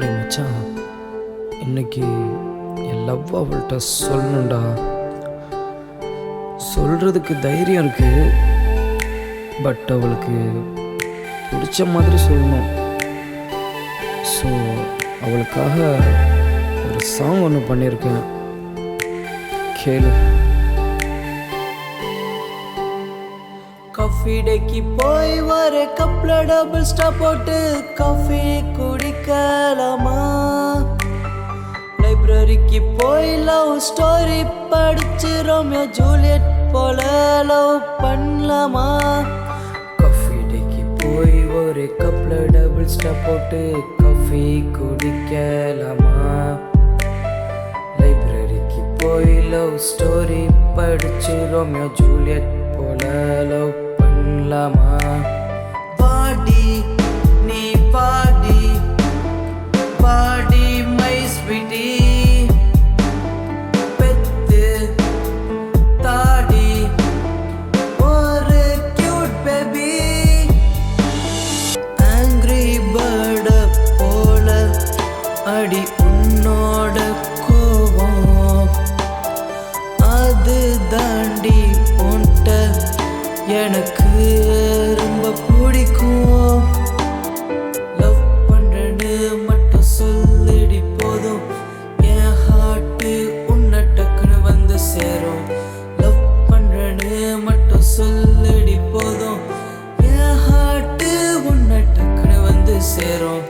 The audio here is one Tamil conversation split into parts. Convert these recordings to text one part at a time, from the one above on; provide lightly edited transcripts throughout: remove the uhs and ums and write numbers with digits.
டேய் மச்சான், இன்னைக்கு என் லவ் அவள்கிட்ட சொல்லணும்டா. சொல்கிறதுக்கு தைரியம் இருக்கு, பட் அவளுக்கு பிடிச்ச மாதிரி சொல்லணும். ஸோ அவளுக்காக ஒரு சாங் ஒன்று பண்ணியிருக்கேன், கேளு. காஃபி டேக்கு போய் வர கப்ல டபுள் ஸ்டாப் போட்டு காஃபி குடிக்கலாமா? லைப்ரரிக்கு போய் லவ் ஸ்டோரி படிச்சு ரோமியோ ஜூலியட் போல லவ் பண்ணலாமா? காஃபி டேக்கு போய் ஒரு கப்ல டபுள் ஸ்டாப் போட்டு காஃபி குடிக்கலாமா? லைப்ரரிக்கு போய் லவ் ஸ்டோரி படிச்சு ரோமியோ ஜூலியட் போல லவ் பண்ணலாமா? பாடி நீ பாடி பாடி மை ஸ்வீட்டி பெத்து தாடி ஒரு கியூட் பேபி ஆங்கிரி பேர்ட போல அடி உன்னோட கோவம் அது தாண்டி உன்ட்ட எனக்கு ரொம்ப பிடிக்கும். லவ் பண்றேன்னு மட்டும் சொல்லிடி போதும், என் ஹார்ட்டு உன்னை டக்குன்னு வந்து சேரும். லவ் பண்றேன்னு மட்டும் சொல்லிடி போதும், என் ஹார்ட்டு உன்னை டக்குன்னு வந்து சேரும்.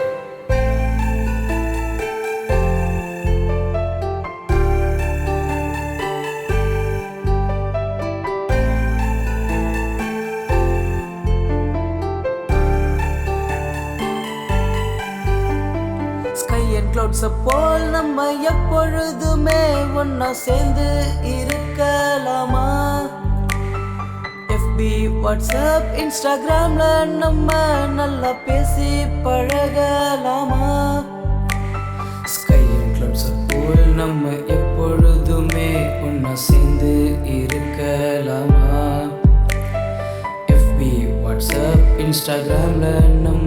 கிளவுட்ஸை போல் நம்ம எப்பொழுதுமே ஒன்னா சேர்ந்து இருக்கலாமா? எஃபி வாட்ஸ்அப் இன்ஸ்டாகிராம்ல நம்ம நல்லா பேசி பழகலாமா? ஸ்கை அண்ட் கிளவுட்ஸை போல் நம்ம எப்பொழுதுமே ஒன்னா சேர்ந்து இருக்கலாமா? எஃபி வாட்ஸ்அப் இன்ஸ்டாகிராம்ல நம்ம